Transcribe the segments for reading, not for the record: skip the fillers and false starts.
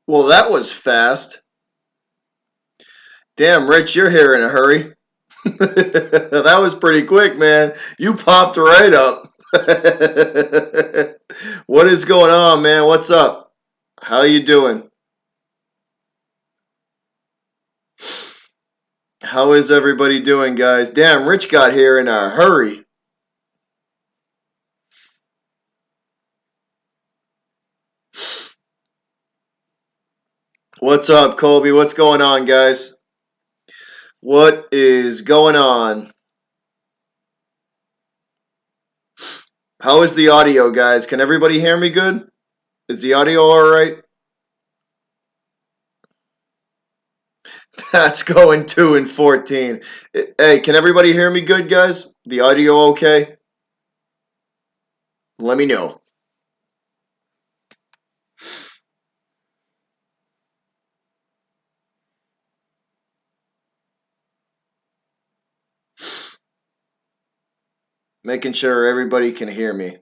Well, that was fast. Damn, Rich, you're here in a hurry. That was pretty quick, man. You popped right up. What is going on, man? What's up? How you doing? How is everybody doing, guys? Damn, Rich got here in a hurry. What's up, Colby? What's going on, guys? What is going on? How is the audio, guys? Can everybody hear me good? Is the audio all right? That's going 2 and 14. Hey, can everybody hear me good, guys? The audio okay? Let me know. Making sure everybody can hear me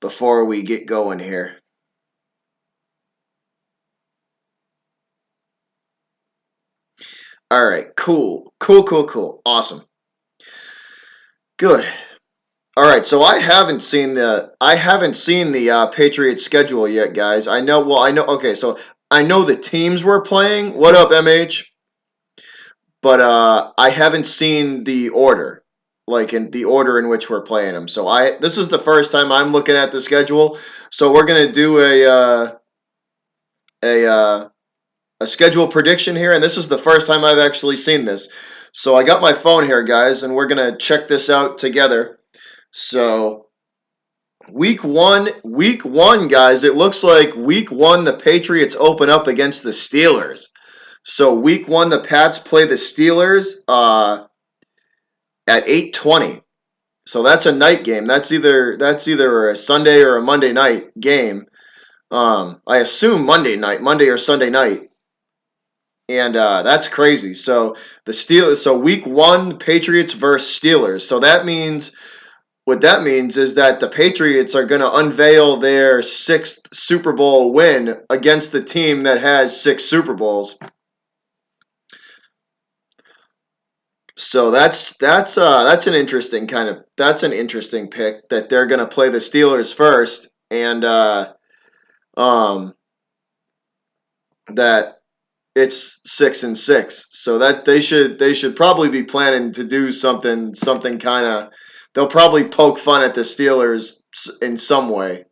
before we get going here. All right, cool. Cool. Awesome. Good. All right, so I haven't seen the Patriots schedule yet, guys. I know okay, so I know the teams we're playing. What up, MH? But I haven't seen the order, like in the order in which we're playing them. So I this is the first time I'm looking at the schedule. So we're gonna do a a schedule prediction here, and this is the first time I've actually seen this. So I got my phone here, guys, and we're gonna check this out together. So week one, guys. It looks like week one the Patriots open up against the Steelers. So week one the Pats play the Steelers at 8:20. So that's a night game. That's either a Sunday or a Monday night game. I assume Monday or Sunday night, and that's crazy. So the Steelers. So week one, Patriots versus Steelers. So that means what that means is that the Patriots are going to unveil their sixth Super Bowl win against the team that has six Super Bowls. So that's an interesting that's an interesting pick that they're going to play the Steelers first, and um, that it's 6-6. So that they should probably be planning to do something kind of. They'll probably poke fun at the Steelers in some way.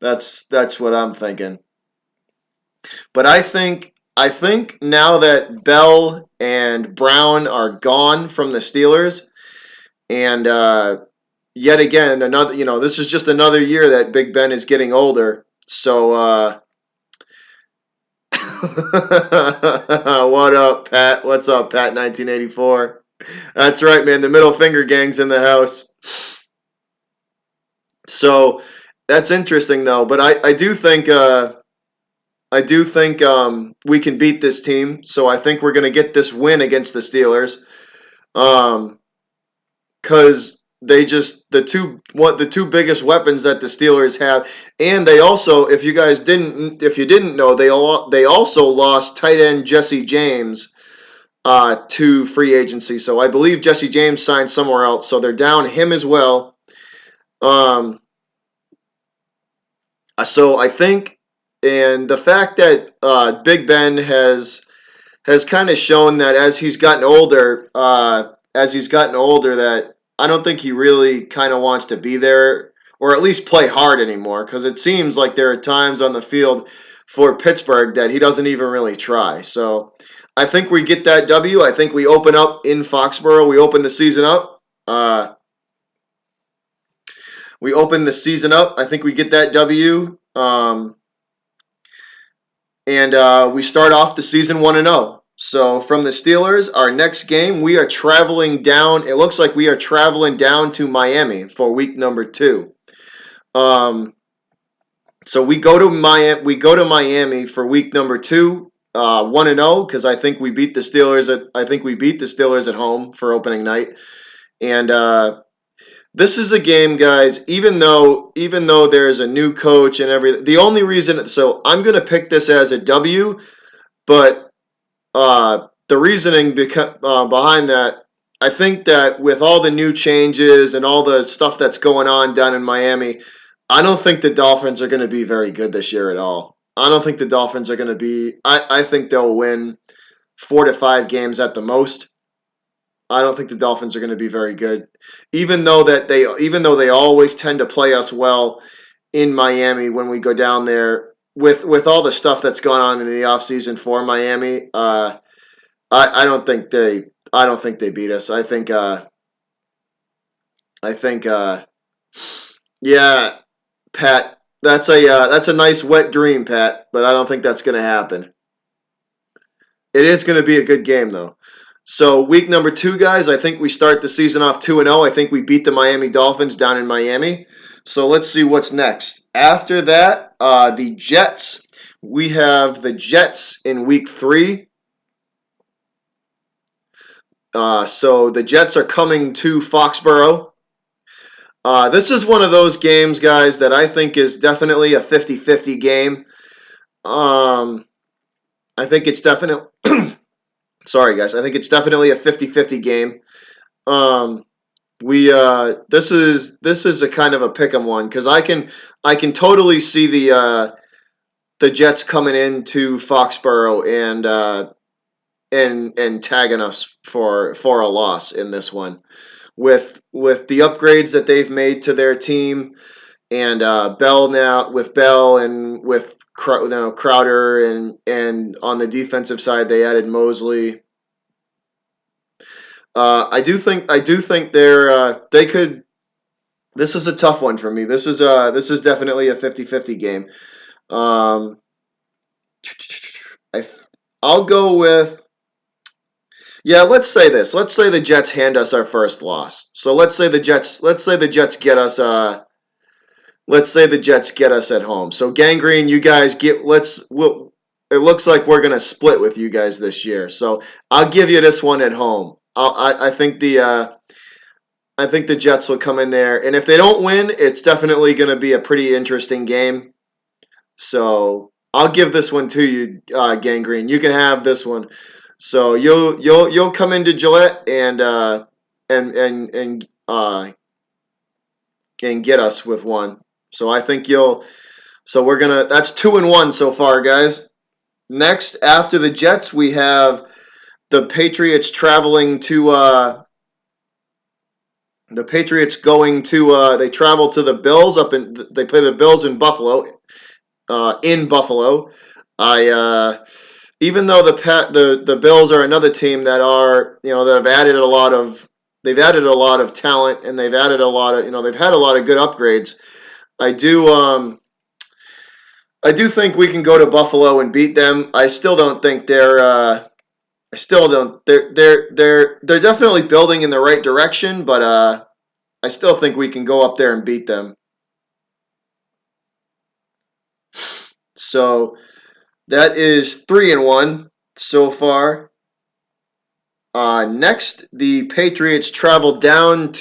That's what I'm thinking. But I think now that Bell and Brown are gone from the Steelers, and yet again another this is just another year that Big Ben is getting older. So what up, Pat? What's up, Pat? 1984. That's right, man. The middle finger gang's in the house. So that's interesting, though. But I do think we can beat this team. So I think we're gonna get this win against the Steelers. Um, because the two biggest weapons that the Steelers have, and they also, if you didn't know, they also lost tight end Jesse James to free agency. So I believe Jesse James signed somewhere else. So they're down him as well. Um, so I think, and the fact that Big Ben has kind of shown that as he's gotten older, that I don't think he really kind of wants to be there or at least play hard anymore. Because it seems like there are times on the field for Pittsburgh that he doesn't even really try. So I think we get that W. I think we open up in Foxborough. We open the season up. We open the season up. I think we get that W. And we start off the season 1-0. So from the Steelers, our next game, we are traveling down. It looks like we are traveling down to Miami for week number 2. Um, so we go to Miami. We go to Miami for week number 2, 1-0, because I think we beat the Steelers at home for opening night, and This is a game, guys. Even though there's a new coach and everything, the only reason so I'm gonna pick this as a W, but the reasoning behind that, I think that with all the new changes and all the stuff that's going on down in Miami, I don't think the Dolphins are going to be very good this year at all. I don't think the Dolphins are going to be. I think they'll win 4 to 5 games at the most. I don't think the Dolphins are going to be very good, even though they always tend to play us well in Miami when we go down there with all the stuff that's gone on in the offseason for Miami. I don't think they beat us. I think yeah, Pat. That's a nice wet dream, Pat, but I don't think that's going to happen. It is going to be a good game though. So week number 2, guys, I think we start the season off 2-0. I think we beat the Miami Dolphins down in Miami. So let's see what's next. After that, the Jets. We have the Jets in week 3. So the Jets are coming to Foxborough. This is one of those games, guys, that I think is definitely a 50-50 game. I think it's definitely sorry, guys. I think it's definitely a 50-50 game. We this is a kind of a pick'em one because I can totally see the Jets coming into Foxborough and tagging us for a loss in this one with the upgrades that they've made to their team and Bell now with Bell and with Crowder and on the defensive side they added Mosley. I do think they could. This is a tough one for me. This is definitely a 50-50 game. Um, I I'll go with yeah. Let's say this. Let's say the Jets hand us our first loss. So let's say the Jets. Let's say the Jets get us. Let's say the Jets get us at home. So Gangrene, you guys get. It looks like we're gonna split with you guys this year. So I'll give you this one at home. I think the Jets will come in there, and if they don't win, it's definitely going to be a pretty interesting game. So I'll give this one to you, Gangrene. You can have this one. So you'll come into Gillette and get us with one. So I think you'll. So we're gonna. That's 2-1 so far, guys. Next, after the Jets, we have the Patriots traveling to. The Patriots going to. They travel to the Bills up in. They play the Bills in Buffalo. In Buffalo, I. Even though the Bills are another team that are that have added a lot of. They've added a lot of talent and they've added a lot of they've had a lot of good upgrades. I do I do think we can go to Buffalo and beat them. I still don't think they're. I still don't. They're definitely building in the right direction, but I still think we can go up there and beat them. So that is 3-1 so far. Next, the Patriots travel down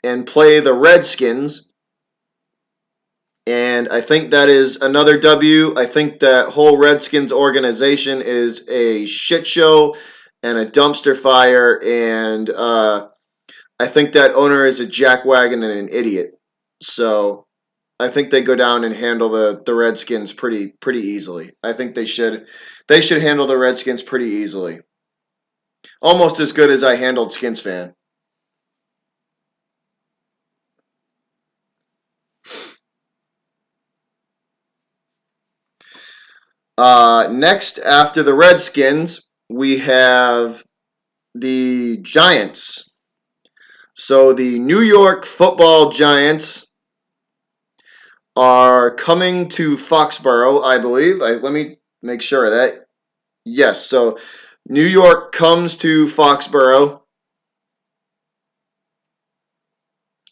and play the Redskins. And I think that is another W. I think that whole Redskins organization is a shit show and a dumpster fire. And I think that owner is a jackwagon and an idiot. So I think they go down and handle the Redskins pretty easily. I think they should handle the Redskins pretty easily. Almost as good as I handled Skins fan. Next, after the Redskins, we have the Giants. So the New York Football Giants are coming to Foxborough, I believe. Let me make sure of that. Yes, so New York comes to Foxborough,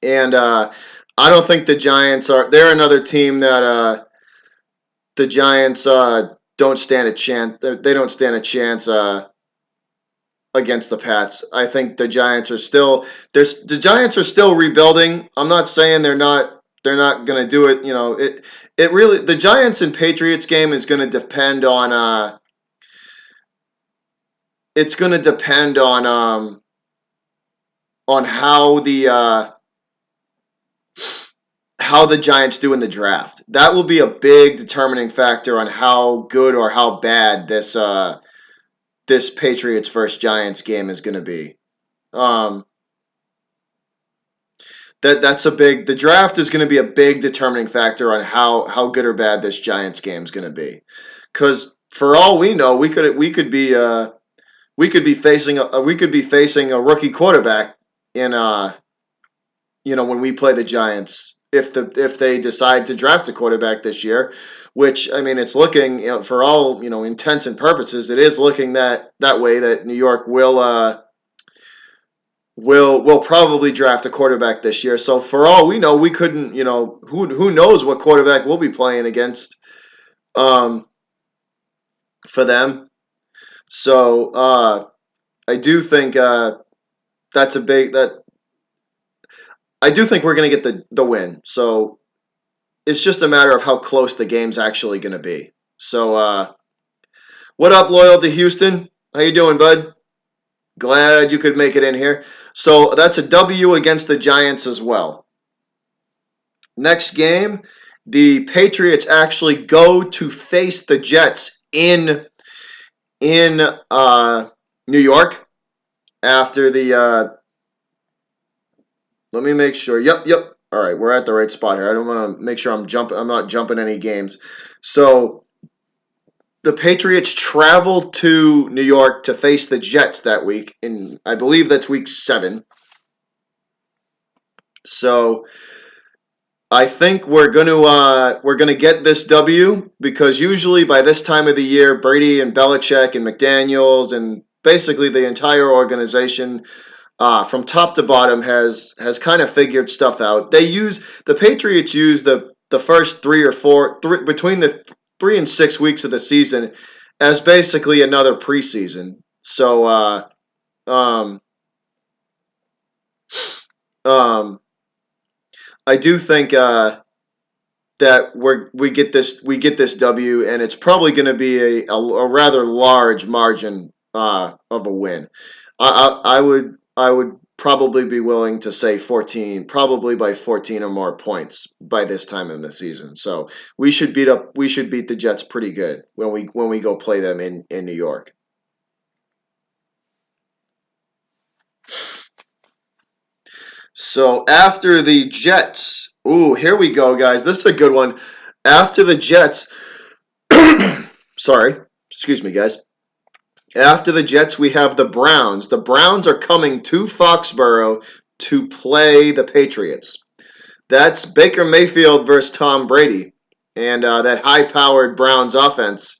and I don't think the Giants are. They're another team that the Giants don't stand a chance. They don't stand a chance against the Pats. I think the Giants are still the Giants are still rebuilding. I'm not saying they're not going to do it. It really the Giants and Patriots game is going to depend on it's going to depend on how the Giants do in the draft. That will be a big determining factor on how good or how bad this Patriots versus Giants game is going to be. Um, that's a big. The draft is going to be a big determining factor on how good or bad this Giants game is going to be. Because for all we know, we could be facing a rookie quarterback in when we play the Giants if they decide to draft a quarterback this year, which I mean it's looking for all intents and purposes it is looking that way that New York will probably draft a quarterback this year. So for all we know, we couldn't who knows what quarterback we'll be playing against um, for them. So I do think that's a big that I do think we're going to get the win. So it's just a matter of how close the game's actually going to be. So, what up, loyal to Houston? How you doing, bud? Glad you could make it in here. So that's a W against the Giants as well. Next game, the Patriots actually go to face the Jets in New York after the. Let me make sure. Yep. All right, we're at the right spot here. I don't want to make sure I'm not jumping any games. So the Patriots travel to New York to face the Jets that week, and I believe that's week 7. So I think we're gonna get this W because usually by this time of the year, Brady and Belichick and McDaniels and basically the entire organization from top to bottom has kind of figured stuff out. The Patriots use the first between the 3 and 6 weeks of the season as basically another preseason. So um, um, I do think that we get this W, and it's probably going to be a rather large margin of a win. I would probably be willing to say 14, probably by 14 or more points by this time in the season. So we should beat the Jets pretty good when we go play them in New York. So after the Jets, ooh, here we go, guys. This is a good one. After the Jets, sorry, excuse me, guys. After the Jets, we have the Browns. The Browns are coming to Foxborough to play the Patriots. That's Baker Mayfield versus Tom Brady, and that high-powered Browns offense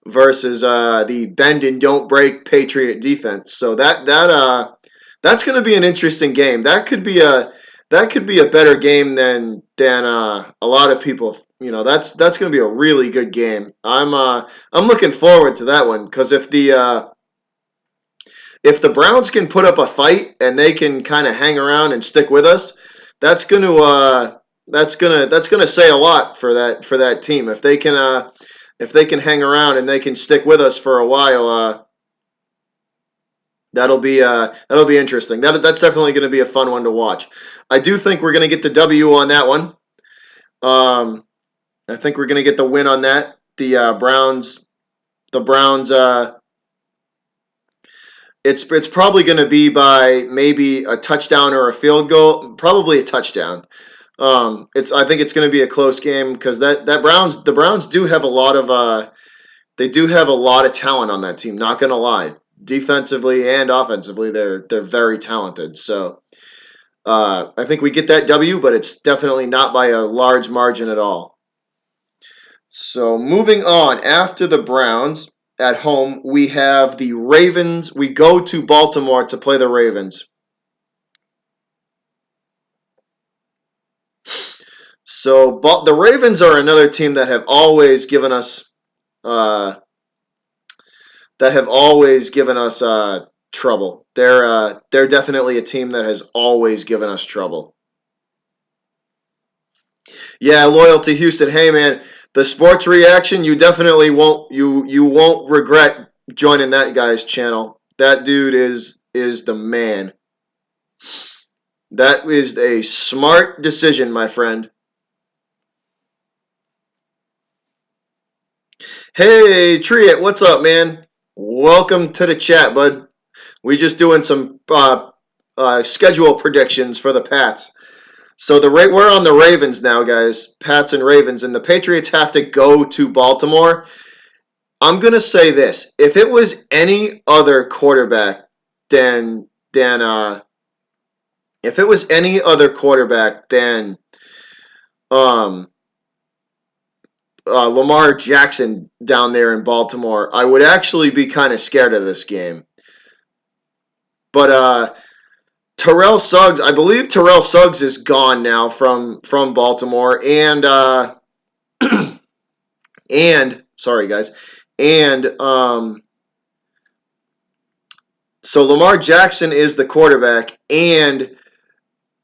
versus the bend and don't break Patriot defense. So that's going to be an interesting game. That could be a better game than a lot of people. That's going to be a really good game. I'm looking forward to that one because if the Browns can put up a fight and they can kind of hang around and stick with us, that's gonna say a lot for that team. If they can hang around and they can stick with us for a while, that'll be interesting. That's definitely going to be a fun one to watch. I do think we're going to get the W on that one. I think we're going to get the win on that. The Browns. It's probably going to be by maybe a touchdown or a field goal. Probably a touchdown. I think it's going to be a close game because the Browns do have a lot of they do have a lot of talent on that team. Not going to lie, defensively and offensively, they're very talented. So I think we get that W, but it's definitely not by a large margin at all. So moving on, after the Browns at home, we have the Ravens. We go to Baltimore to play the Ravens. So the Ravens are another team that have always given us uh, trouble. They're definitely a team that has always given us trouble. Yeah, loyal to Houston. Hey man, the sports reaction, you definitely won't you won't regret joining that guy's channel. That dude is the man. That is a smart decision, my friend. Hey, Triet, what's up, man? Welcome to the chat, bud. We just doing some schedule predictions for the Pats. So we're on the Ravens now, guys. Pats and Ravens, and the Patriots have to go to Baltimore. I'm gonna say this: if it was any other quarterback than if it was any other quarterback than um Lamar Jackson down there in Baltimore, I would actually be kind of scared of this game. But Terrell Suggs, I believe Terrell Suggs is gone now from Baltimore, and sorry guys, and so Lamar Jackson is the quarterback, and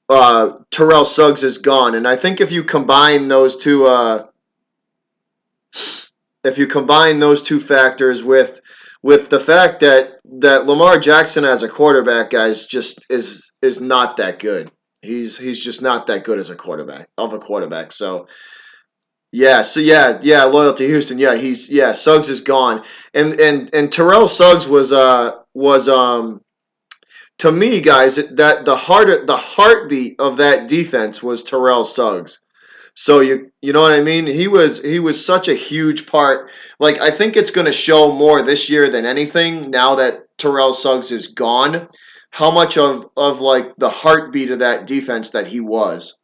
Terrell Suggs is gone, and I think if you combine those two factors with the fact that Lamar Jackson as a quarterback, guys, just is not that good. He's just not that good as a quarterback. So yeah, loyalty Houston. Yeah, Suggs is gone, and Terrell Suggs was to me, guys, that the heartbeat of that defense was Terrell Suggs. So you know what I mean? He was such a huge part. Like I think it's going to show more this year than anything. Now that Terrell Suggs is gone, how much of like the heartbeat of that defense that he was.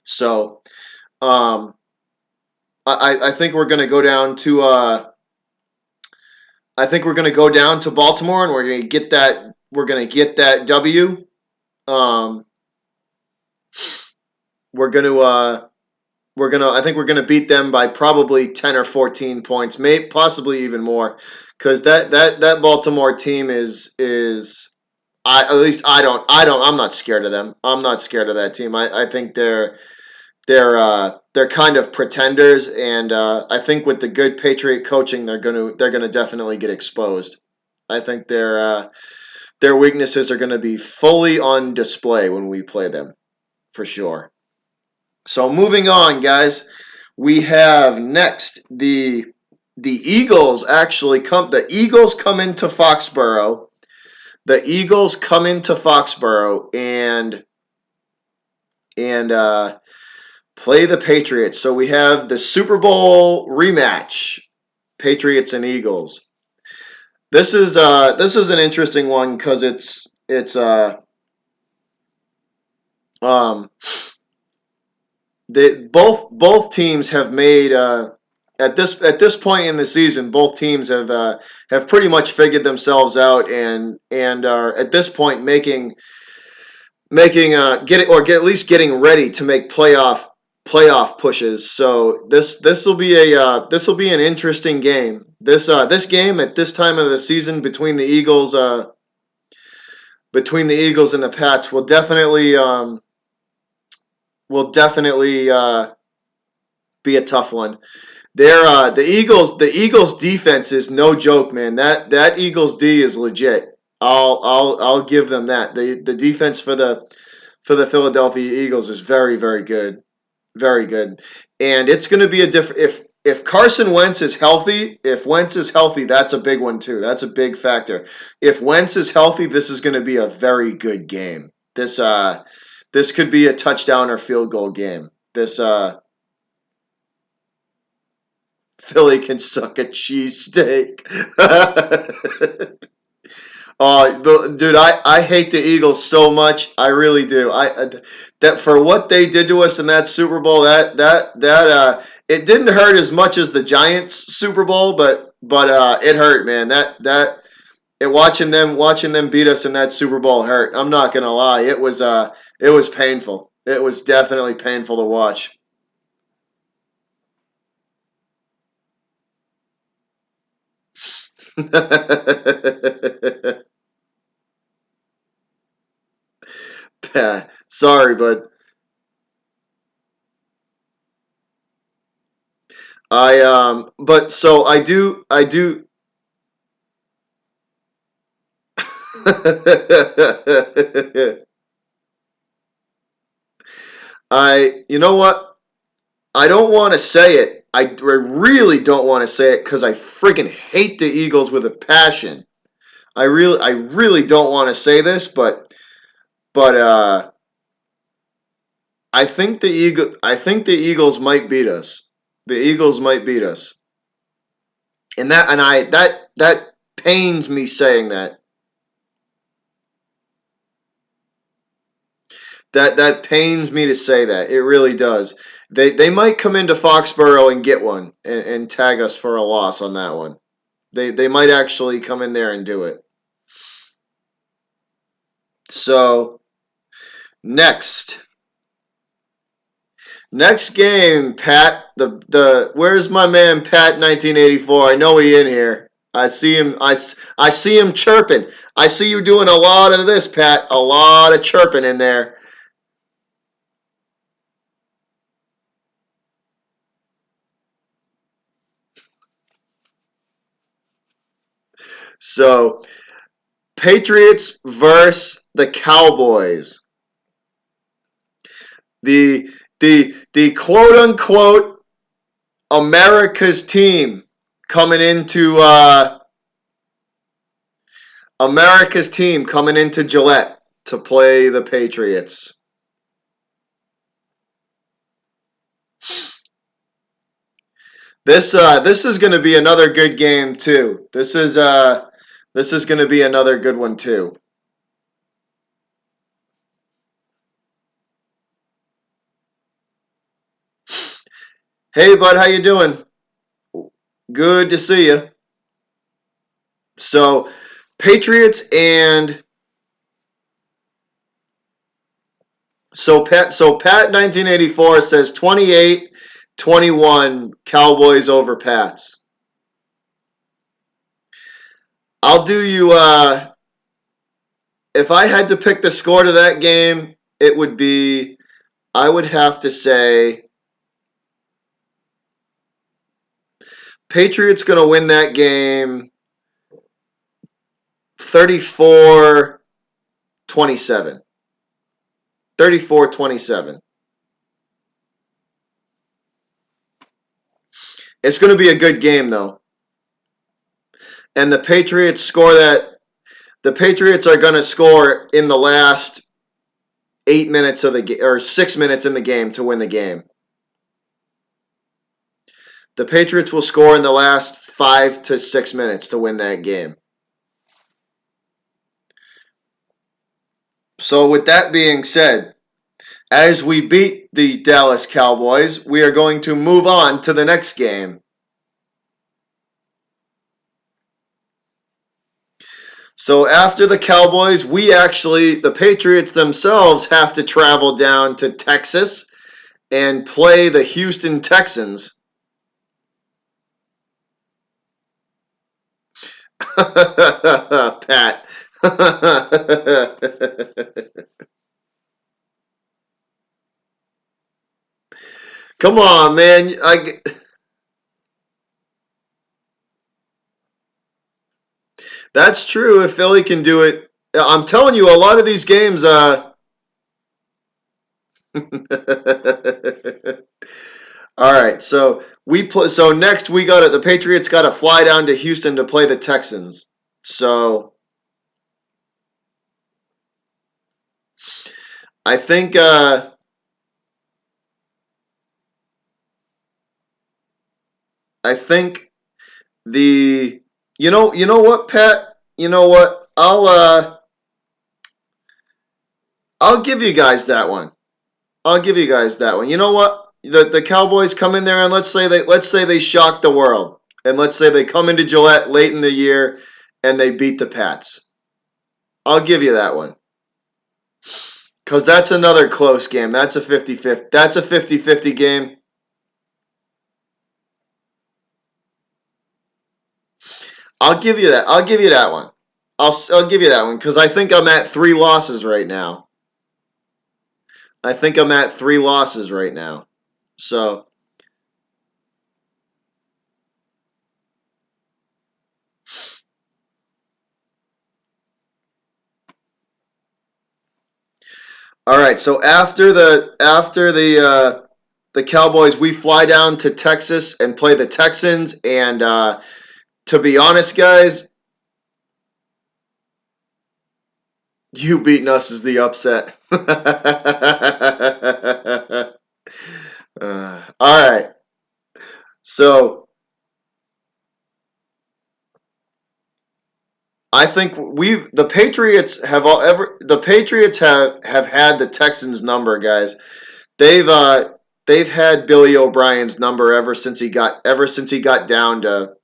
So um, I think we're going to go down to I think we're going to go down to Baltimore and we're going to get that W. Um, we're going to I think we're gonna beat them by probably 10 or 14 points, maybe possibly even more, because that Baltimore team is at least I'm not scared of them. I'm not scared of that team. I think they're kind of pretenders, and I think with the good Patriot coaching, they're gonna definitely get exposed. I think their weaknesses are gonna be fully on display when we play them, for sure. So moving on, guys, we have next the Eagles actually come. The Eagles come into Foxborough. The Eagles come into Foxborough and play the Patriots. So we have the Super Bowl rematch, Patriots and Eagles. This is an interesting one because it's um both teams have made at this point in the season, both teams have pretty much figured themselves out and are at this point making at least getting ready to make playoff pushes. So this will be an interesting game. This game at this time of the season between the Eagles and the Pats will definitely be a tough one. The Eagles defense is no joke, man. That Eagles D is legit. I'll give them that. The defense for the Philadelphia Eagles is very very good, very good, and it's going to be a different if Carson Wentz is healthy. If Wentz is healthy, that's a big one too. That's a big factor. If Wentz is healthy, this is going to be a very good game. This could be a touchdown or field goal game. This Philly can suck a cheesesteak. Dude, I hate the Eagles so much. I really do. That for what they did to us in that Super Bowl, that it didn't hurt as much as the Giants Super Bowl, but it hurt, man. Watching them beat us in that Super Bowl hurt. I'm not gonna lie. It was painful. It was definitely painful to watch. Sorry, but but so I do. You know what? I don't want to say it. I really don't want to say it because I freaking hate the Eagles with a passion. I really don't want to say this, but I think the Eagles might beat us. The Eagles might beat us, and that pains me saying that. That pains me to say that. It really does. They might come into Foxborough and get one and tag us for a loss on that one. They might actually come in there and do it. So next next game, Pat. The where's my man Pat 1984? I know he in here. I see him. I see him chirping. I see you doing a lot of this, Pat. A lot of chirping in there. So Patriots versus the Cowboys. The quote unquote America's team coming into Gillette to play the Patriots. This is going to be another good game too. This is going to be another good one too. Hey bud, how you doing? Good to see you. So Patriots and Pat 1984 says 28-21 Cowboys over Pats. I'll do you if I had to pick the score to that game, it would be I would have to say Patriots going to win that game 34-27. 34-27. It's going to be a good game though. And the Patriots are going to score in the last 8 minutes of the game or 6 minutes in the game to win the game. The Patriots will score in the last 5 to 6 minutes to win that game. So with that being said, as we beat the Dallas Cowboys, we are going to move on to the next game. So after the Cowboys, the Patriots themselves have to travel down to Texas and play the Houston Texans. Pat. Come on, man. That's true. If Philly can do it, I'm telling you, a lot of these games. All right, so we play. So next we got it. The Patriots got to fly down to Houston to play the Texans. So I think I think the you know what, Pat. You know what? I'll give you guys that one. I'll give you guys that one. You know what? The Cowboys come in there and let's say they shock the world, and let's say they come into Gillette late in the year and they beat the Pats. I'll give you that one because that's another close game. That's a 50-50. That's a 50-50 game. I'll give you that. I'll give you that one. I'll give you that one because I think I'm at 3 losses right now. I think I'm at 3 losses right now. So, all right. So after the Cowboys, we fly down to Texas and play the Texans. And to be honest, guys, you beating us is the upset. All right. So I think the Patriots have had the Texans number, guys. They've uh they've had Billy O'Brien's number ever since he got down to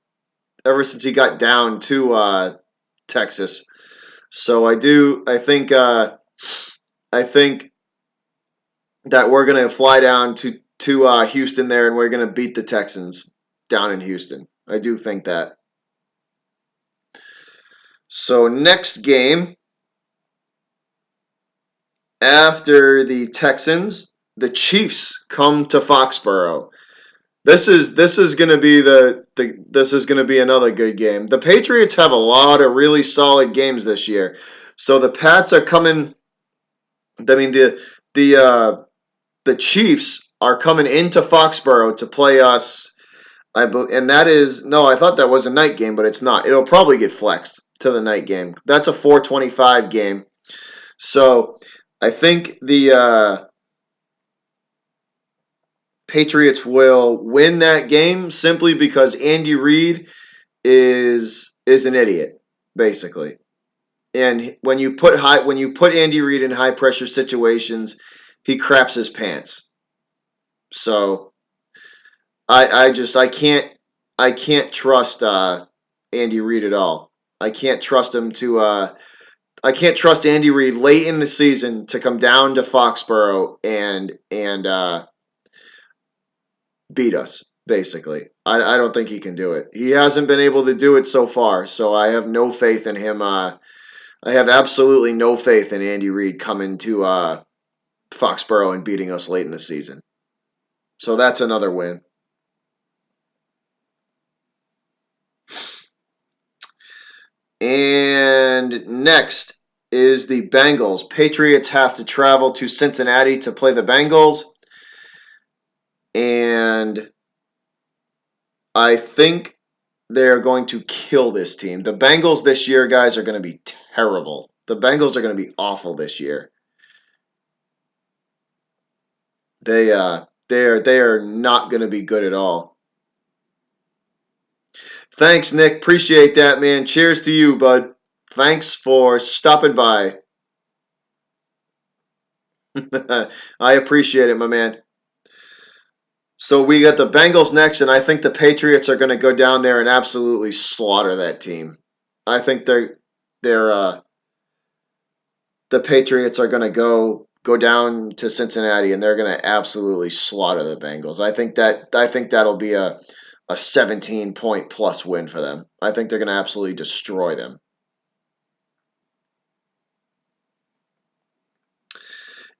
Texas. So I think that we're gonna fly down to Houston there, and we're gonna beat the Texans down in Houston. I do think that. So next game after the Texans, the Chiefs come to Foxborough. This is going to be this is going to be another good game. The Patriots have a lot of really solid games this year. So the Pats are coming. I mean the uh, the Chiefs are coming into Foxborough to play us. And that is no. I thought that was a night game, but it's not. It'll probably get flexed to the night game. That's a 4:25 game. So I think the Patriots will win that game simply because Andy Reid is an idiot, basically. And when you put Andy Reid in high pressure situations, he craps his pants. So I can't trust Andy Reid at all. I can't trust him to I can't trust Andy Reid late in the season to come down to Foxborough and beat us. Basically, I don't think he can do it. He hasn't been able to do it so far, so I have no faith in him. I have absolutely no faith in Andy Reid coming to Foxborough and beating us late in the season. So that's another win. And next is the Bengals. Patriots have to travel to Cincinnati to play the Bengals. And I think they're going to kill this team. The Bengals this year, guys, are going to be terrible. The Bengals are going to be awful this year. They are not going to be good at all. Thanks, Nick. Appreciate that, man. Cheers to you, bud. Thanks for stopping by. I appreciate it, my man. So we got the Bengals next, and I think the Patriots are going to go down there and absolutely slaughter that team. I think they're the Patriots are going to go down to Cincinnati and they're going to absolutely slaughter the Bengals. I think that'll be a 17-point plus win for them. I think they're going to absolutely destroy them.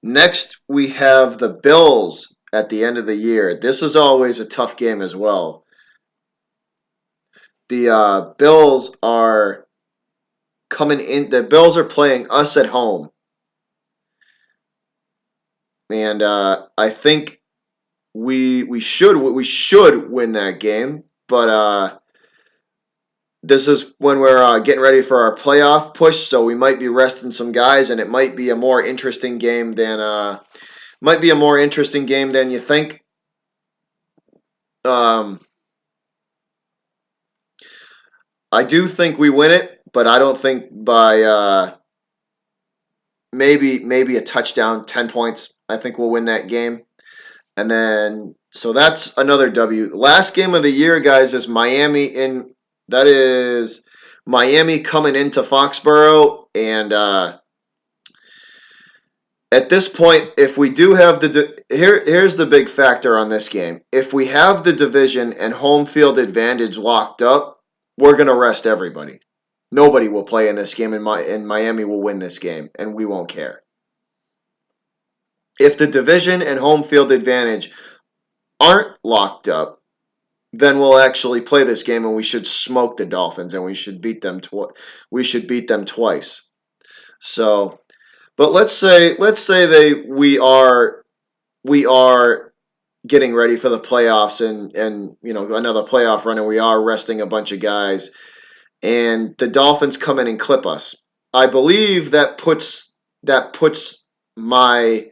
Next, we have the Bills at the end of the year. This is always a tough game as well. The Bills are coming in. The Bills are playing us at home, and I think we should win that game. But this is when we're getting ready for our playoff push, so we might be resting some guys, and it might be a more interesting game than you think. Um, I do think we win it, but I don't think by maybe a touchdown, 10 points. I think we'll win that game. And then so that's another W. Last game of the year, guys, is that is Miami coming into Foxborough, and at this point, if we do have here's the big factor on this game. If we have the division and home field advantage locked up, we're gonna rest everybody. Nobody will play in this game, and Miami will win this game, and we won't care. If the division and home field advantage aren't locked up, then we'll actually play this game and we should smoke the Dolphins and we should beat them twice. So, but let's say we are getting ready for the playoffs and another playoff run and we are resting a bunch of guys and the Dolphins come in and clip us. I believe that puts my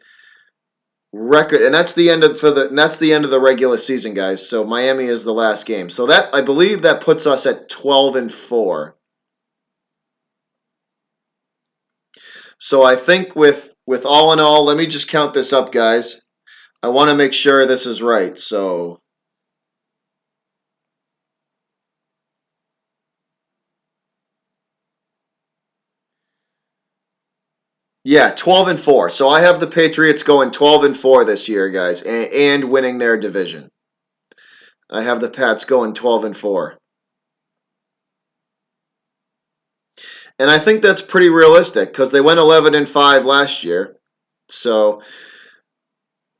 record, and that's the end of the regular season, guys. So Miami is the last game. So that I believe that puts us at 12-4. So I think with all in all, let me just count this up, guys. I want to make sure this is right. So yeah, 12-4. So I have the Patriots going 12-4 this year, guys, and winning their division. I have the Pats going 12-4. And I think that's pretty realistic because they went 11-5 last year. So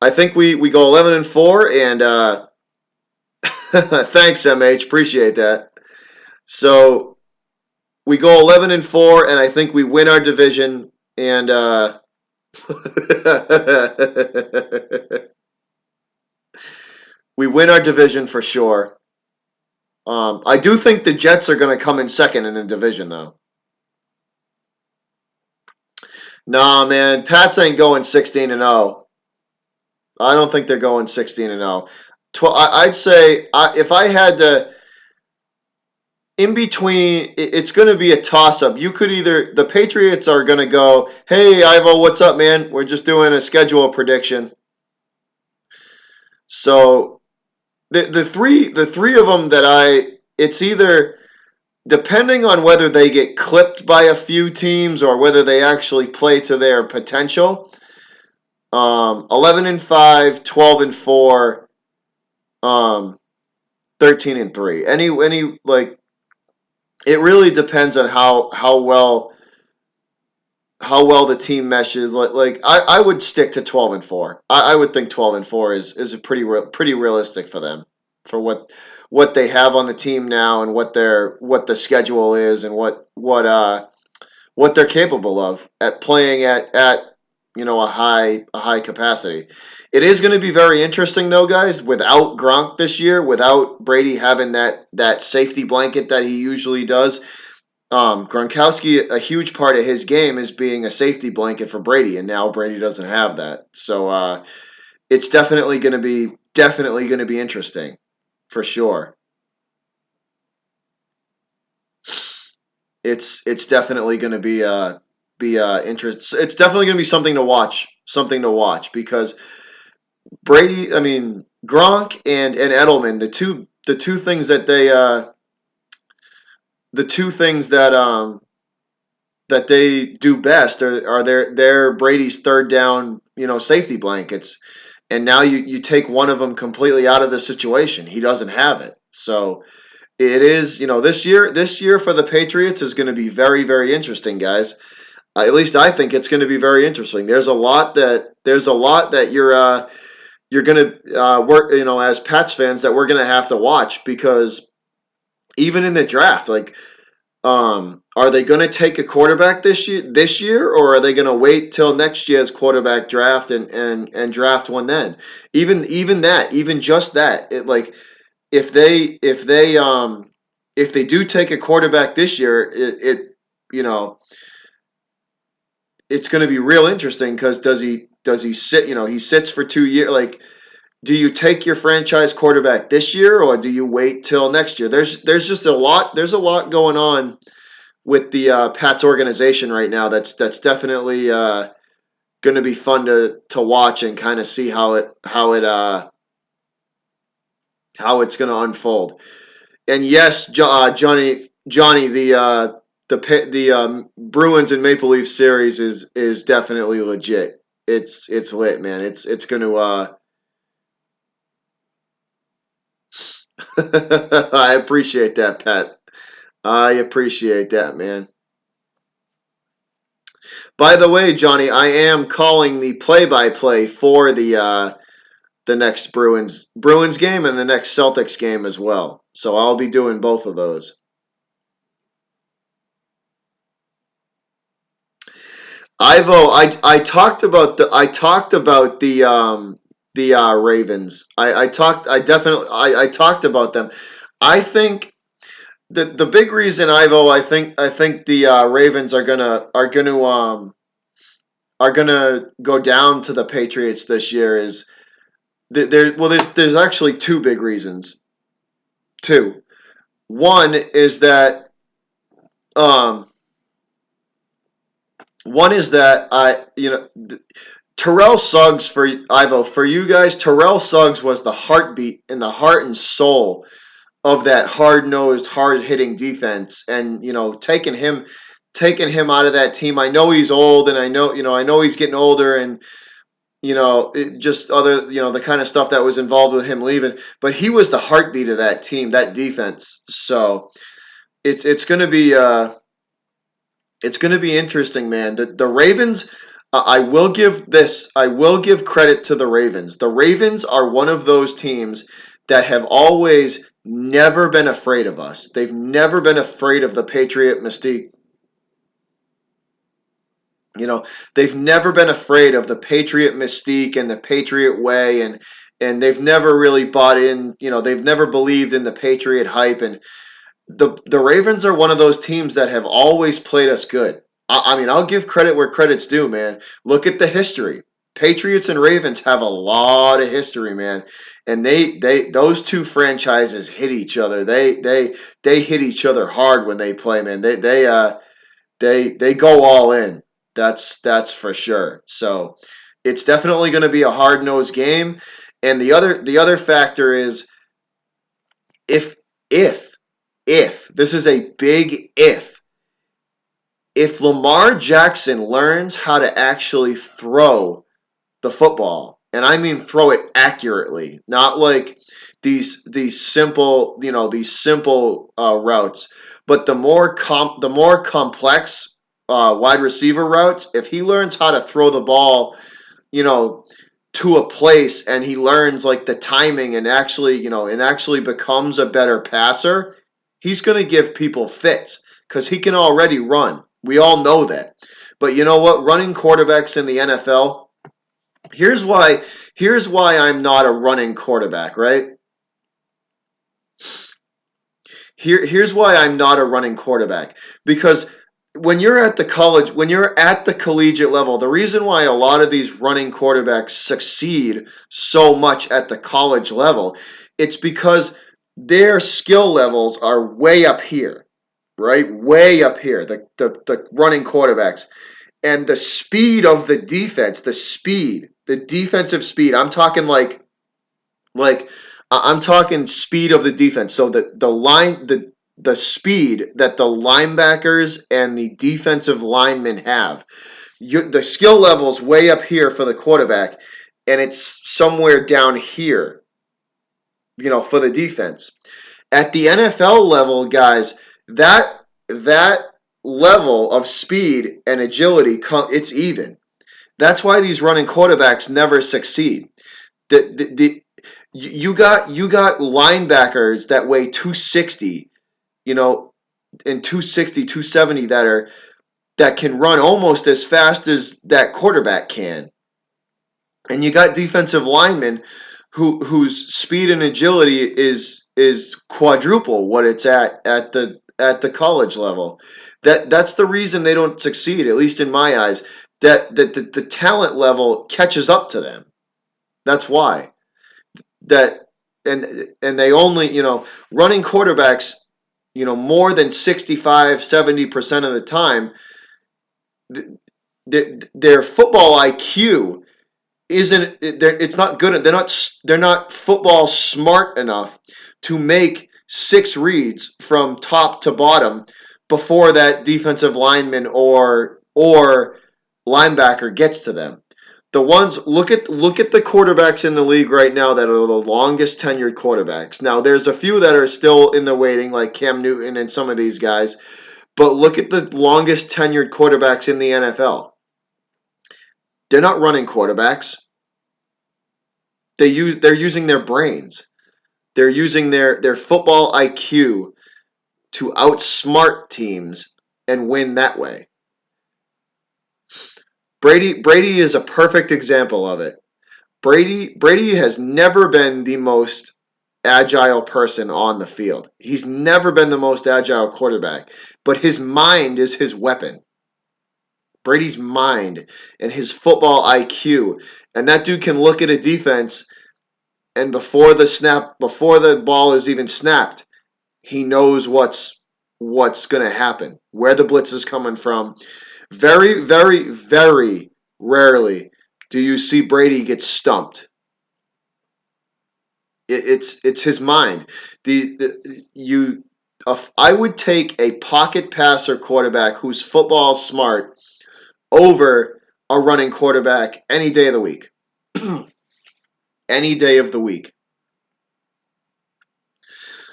I think we go 11-4, and thanks, MH, appreciate that. So we go 11-4, and I think we win our division, and we win our division for sure. I do think the Jets are going to come in second in the division, though. Nah, man, Pats ain't going 16-0. I don't think they're going 16-0. I'd say if I had to, in between, it's going to be a toss up. You could either, the Patriots are going to go, hey, Ivo, what's up, man? We're just doing a schedule prediction. So the three of them it's either depending on whether they get clipped by a few teams or whether they actually play to their potential. 11-5, 12-4, 13-3. Any like it really depends on how well the team meshes. Like I would stick to 12-4. I would think 12-4 is a pretty realistic for them for what they have on the team now and what the schedule is and what they're capable of at playing at a high capacity. It is going to be very interesting though, guys. Without Gronk this year, without Brady having that safety blanket that he usually does, Gronkowski, a huge part of his game is being a safety blanket for Brady, and now Brady doesn't have that. So it's definitely going to be interesting, for sure. It's definitely going to be interest. It's definitely going to be something to watch because Brady, I mean Gronk and Edelman, the two things that they do best are their Brady's third down, safety blankets. And now you take one of them completely out of the situation. He doesn't have it. So it is, this year for the Patriots is going to be very, very interesting, guys. At least I think it's going to be very interesting. There's a lot that you're going to work, as Pats fans that we're going to have to watch because even in the draft, like are they going to take a quarterback this year, or are they going to wait till next year's quarterback draft and draft one then? Even just that, it like if they do take a quarterback this year, you know it's going to be real interesting because does he sit? He sits for 2 years. Like, do you take your franchise quarterback this year, or do you wait till next year? There's just a lot. There's a lot going on with the Pats organization right now. That's definitely going to be fun to watch and kind of see how it's going to unfold. And yes, Johnny, the Bruins and Maple Leaf series is definitely legit. It's lit, man. It's going to. I appreciate that, Pat. I appreciate that, man. By the way, Johnny, I am calling the play-by-play for the next Bruins game and the next Celtics game as well. So I'll be doing both of those. Ivo, I talked about the Ravens. I talked about them. I think the big reason, Ivo, I think the Ravens are gonna go down to the Patriots this year is there's actually two big reasons. Two. One is that um one is that Terrell Suggs, for Ivo, for you guys, Terrell Suggs was the heartbeat and the heart and soul of that hard nosed, hard hitting defense, and taking him out of that team. I know he's old, and I know he's getting older, and just other, the kind of stuff that was involved with him leaving. But he was the heartbeat of that team, that defense. So it's gonna be it's gonna be interesting, man. The Ravens. I will give credit to the Ravens. The Ravens are one of those teams that have always never been afraid of us. They've never been afraid of the Patriot mystique. You know, they've never been afraid of the Patriot mystique and the Patriot way, and they've never really bought in. They've never believed in the Patriot hype. And the Ravens are one of those teams that have always played us good. I mean, I'll give credit where credit's due, man. Look at the history. Patriots and Ravens have a lot of history, man, and those two franchises hit each other. They hit each other hard when they play, man. They go all in. That's for sure. So it's definitely going to be a hard nosed game. And the other factor is if if if this is a big if Lamar Jackson learns how to actually throw the football, and I mean throw it accurately, not like these simple routes, but the more complex wide receiver routes. If he learns how to throw the ball, you know, to a place, and he learns like the timing, and actually becomes a better passer, he's going to give people fits because he can already run. We all know that. But you know what? Running quarterbacks in the NFL, here's why I'm not a running quarterback, right? Here's why I'm not a running quarterback. Because when you're at the collegiate level, the reason why a lot of these running quarterbacks succeed so much at the college level, it's because their skill levels are way up here, right? Way up here, the running quarterbacks. And the speed of the defense, the defensive speed. I'm talking speed of the defense. So the speed that the linebackers and the defensive linemen have. The skill level is way up here for the quarterback, and it's somewhere down here, for the defense. At the NFL level, guys, that level of speed and agility, it's even. That's why these running quarterbacks never succeed. The you got linebackers that weigh 260, you know, and 260, 270 that can run almost as fast as that quarterback can. And you got defensive linemen whose speed and agility is quadruple what it's at the college level. That's the reason they don't succeed, at least in my eyes. That the talent level catches up to them. That's why. That and they only, running quarterbacks, more than 65-70% of the time, their football IQ isn't it's not good. They're not football smart enough to make six reads from top to bottom before that defensive lineman or linebacker gets to them. The ones look at the quarterbacks in the league right now that are the longest tenured quarterbacks. Now there's a few that are still in the waiting, like Cam Newton and some of these guys, but look at the longest tenured quarterbacks in the NFL. They're not running quarterbacks. They're using their brains. They're using their football IQ to outsmart teams and win that way. Brady is a perfect example of it. Brady has never been the most agile person on the field. He's never been the most agile quarterback, but his mind is his weapon. Brady's mind and his football IQ. And that dude can look at a defense and before the ball is even snapped, he knows what's going to happen, where the blitz is coming from. Very, very, very rarely do you see Brady get stumped. It's his mind. I would take a pocket passer quarterback who's football smart over a running quarterback any day of the week. Any day of the week.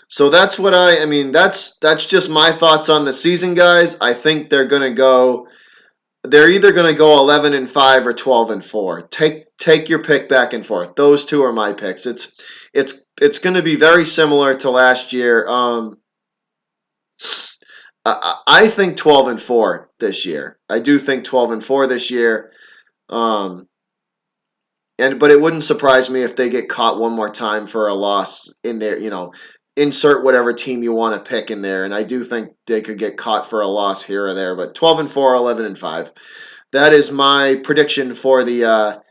So that's what I mean. That's just my thoughts on the season, guys. I think they're gonna go. They're either gonna go 11-5 or 12-4. Take your pick back and forth. Those two are my picks. It's gonna be very similar to last year. I think 12-4 this year. I do think 12-4 this year. Um, but it wouldn't surprise me if they get caught one more time for a loss in there. Insert whatever team you want to pick in there, and I do think they could get caught for a loss here or there. But 12-4, 11-5. That is my prediction for the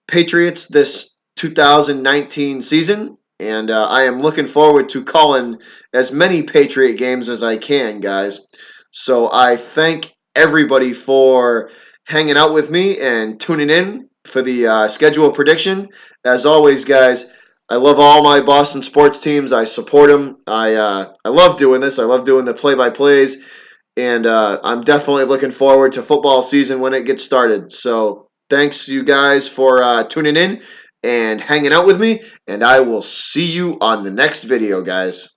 Patriots this 2019 season. And I am looking forward to calling as many Patriot games as I can, guys. So I thank everybody for hanging out with me and tuning in for the schedule prediction. As always, guys, I love all my Boston sports teams. I support them. I love doing this. I love doing the play-by-plays. And I'm definitely looking forward to football season when it gets started. So thanks, you guys, for tuning in and hanging out with me. And I will see you on the next video, guys.